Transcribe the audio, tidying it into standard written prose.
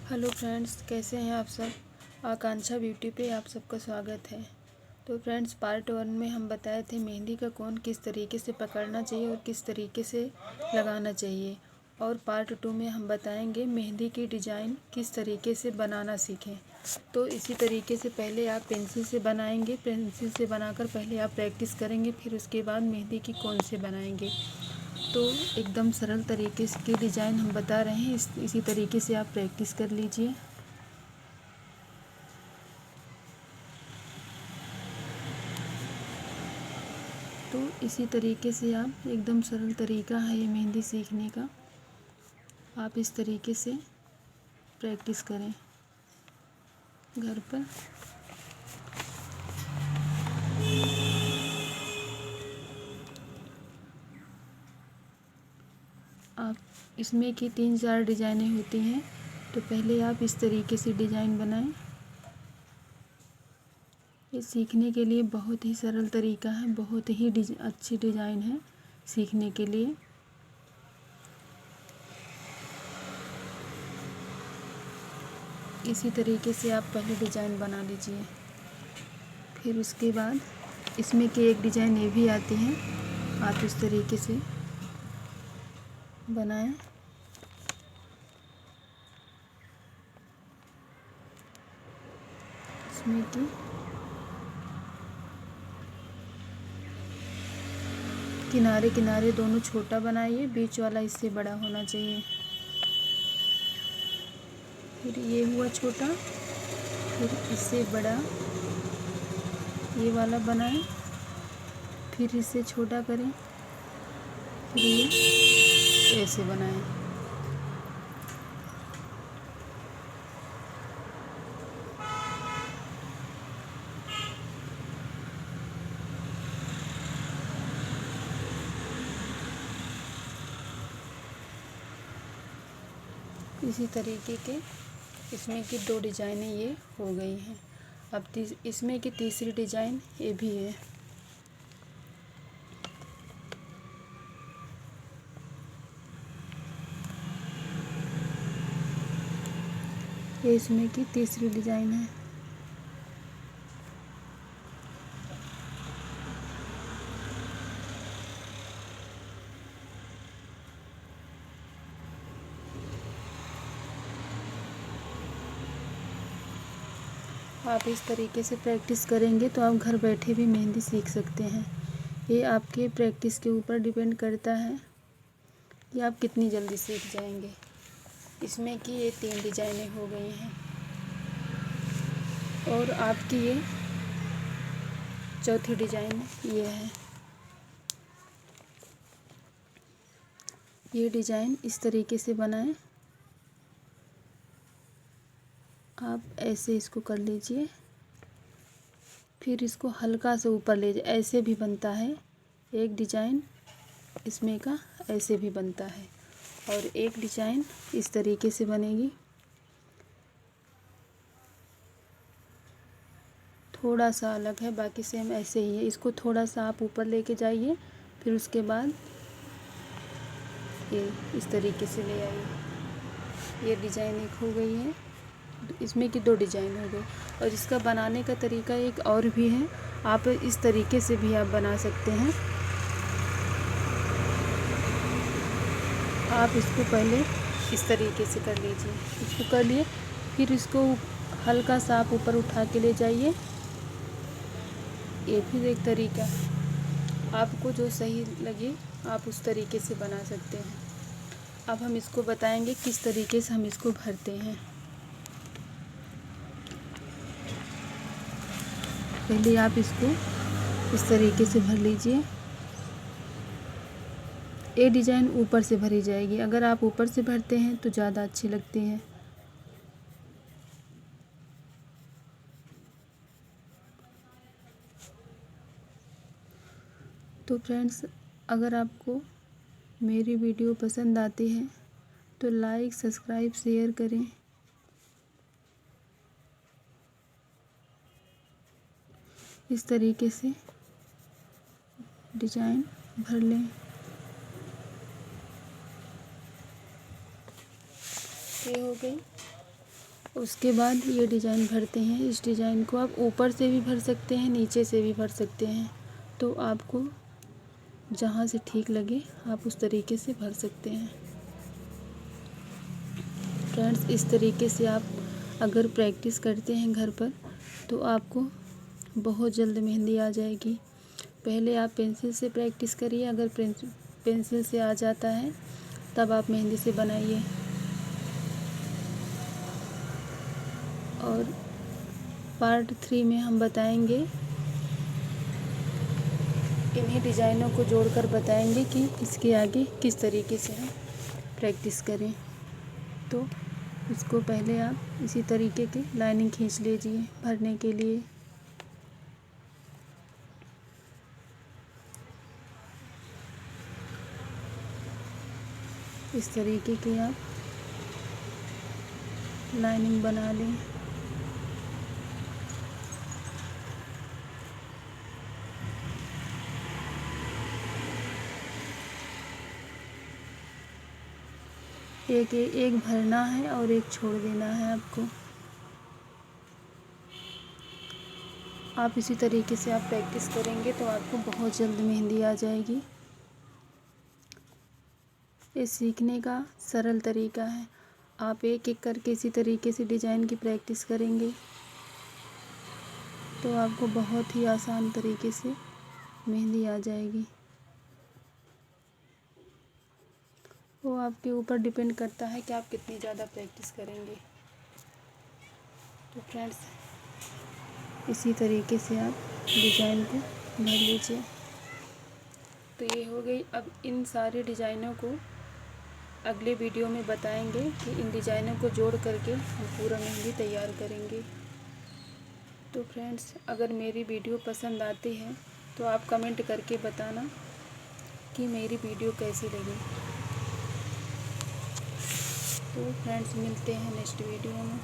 Hello friends, कैसे हैं आप सब। आकांक्षा ब्यूटी पे आप सबका स्वागत है। तो फ्रेंड्स, पार्ट 1 में हम बताए थे मेहंदी का कोन किस तरीके से पकड़ना चाहिए और किस तरीके से लगाना चाहिए। और पार्ट 2 में हम बताएंगे मेहंदी की डिज़ाइन किस तरीके से बनाना सीखें। तो इसी तरीके से पहले आप पेंसिल से बनाएंगे। पेंसिल से बनाकर पहले आप प्रैक्टिस करेंगे, फिर उसके बाद मेहंदी की कोन से बनाएंगे। तो एकदम सरल तरीके की डिज़ाइन हम बता रहे हैं, इसी तरीके से आप प्रैक्टिस कर लीजिए। तो इसी तरीके से आप, एकदम सरल तरीका है ये मेहंदी सीखने का। आप इस तरीके से प्रैक्टिस करें घर पर। आप इसमें की 3-4 डिज़ाइनें होती हैं, तो पहले आप इस तरीके से डिज़ाइन बनाएं। ये सीखने के लिए बहुत ही सरल तरीका है, बहुत ही अच्छी डिज़ाइन है सीखने के लिए। इसी तरीके से आप पहले डिज़ाइन बना लीजिए। फिर उसके बाद इसमें की एक डिज़ाइन ये भी आती है, आप इस तरीके से बनाएं। इसमें की किनारे किनारे दोनों छोटा बनाइए, बीच वाला इससे बड़ा होना चाहिए। फिर ये हुआ छोटा, फिर इससे बड़ा ये वाला बनाएं, फिर इससे छोटा करें, फिर ये ऐसे बनाएं। इसी तरीके के इसमें की 2 डिज़ाइनें ये हो गई हैं। अब इसमें की तीसरी डिज़ाइन ये भी है। ये इसमें की तीसरी डिज़ाइन है। आप इस तरीके से प्रैक्टिस करेंगे तो आप घर बैठे भी मेहंदी सीख सकते हैं। ये आपके प्रैक्टिस के ऊपर डिपेंड करता है कि आप कितनी जल्दी सीख जाएंगे। इसमें की ये 3 डिज़ाइनें हो गई हैं और आपकी ये चौथी डिज़ाइन ये है। ये डिज़ाइन इस तरीके से बनाएं। आप ऐसे इसको कर लीजिए, फिर इसको हल्का से ऊपर ले जाए। ऐसे भी बनता है एक डिज़ाइन इसमें का, ऐसे भी बनता है, और एक डिज़ाइन इस तरीके से बनेगी। थोड़ा सा अलग है, बाकी सेम ऐसे ही है। इसको थोड़ा सा आप ऊपर लेके जाइए, फिर उसके बाद ये इस तरीके से ले आइए। ये डिज़ाइन एक हो गई है, इसमें की 2 डिज़ाइन हो गई। और इसका बनाने का तरीका एक और भी है, आप इस तरीके से भी आप बना सकते हैं। आप इसको पहले इस तरीके से कर लीजिए, इसको कर लिए, फिर इसको हल्का सा आप ऊपर उठा के ले जाइए। ये फिर एक तरीका, आपको जो सही लगे आप उस तरीके से बना सकते हैं। अब हम इसको बताएंगे किस तरीके से हम इसको भरते हैं। पहले आप इसको इस तरीके से भर लीजिए। ये डिज़ाइन ऊपर से भरी जाएगी, अगर आप ऊपर से भरते हैं तो ज़्यादा अच्छी लगती है। तो फ्रेंड्स, अगर आपको मेरी वीडियो पसंद आती है तो लाइक, सब्सक्राइब, शेयर करें। इस तरीके से डिज़ाइन भर लें। ये हो गई। उसके बाद ये डिज़ाइन भरते हैं। इस डिज़ाइन को आप ऊपर से भी भर सकते हैं, नीचे से भी भर सकते हैं, तो आपको जहाँ से ठीक लगे आप उस तरीके से भर सकते हैं। फ्रेंड्स, इस तरीके से आप अगर प्रैक्टिस करते हैं घर पर तो आपको बहुत जल्द मेहंदी आ जाएगी। पहले आप पेंसिल से प्रैक्टिस करिए, अगर पेंसिल से आ जाता है तब आप मेहंदी से बनाइए। और पार्ट 3 में हम बताएंगे, इन्हीं डिज़ाइनों को जोड़कर बताएंगे कि इसके आगे किस तरीके से हम प्रैक्टिस करें। तो इसको पहले आप इसी तरीके की लाइनिंग खींच लीजिए भरने के लिए। इस तरीके की आप लाइनिंग बना लें। एक भरना है और एक छोड़ देना है आपको। आप इसी तरीके से आप प्रैक्टिस करेंगे तो आपको बहुत जल्द मेहंदी आ जाएगी। ये सीखने का सरल तरीका है। आप एक एक करके इसी तरीके से डिज़ाइन की प्रैक्टिस करेंगे तो आपको बहुत ही आसान तरीके से मेहंदी आ जाएगी। वो आपके ऊपर डिपेंड करता है कि आप कितनी ज़्यादा प्रैक्टिस करेंगे। तो फ्रेंड्स, इसी तरीके से आप डिज़ाइन को भर लीजिए। तो ये हो गई। अब इन सारे डिज़ाइनों को अगले वीडियो में बताएंगे कि इन डिज़ाइनों को जोड़ करके हम पूरा मेहंदी तैयार करेंगे। तो फ्रेंड्स, अगर मेरी वीडियो पसंद आती है तो आप कमेंट करके बताना कि मेरी वीडियो कैसी लगी। तो फ्रेंड्स, मिलते हैं नेक्स्ट वीडियो में।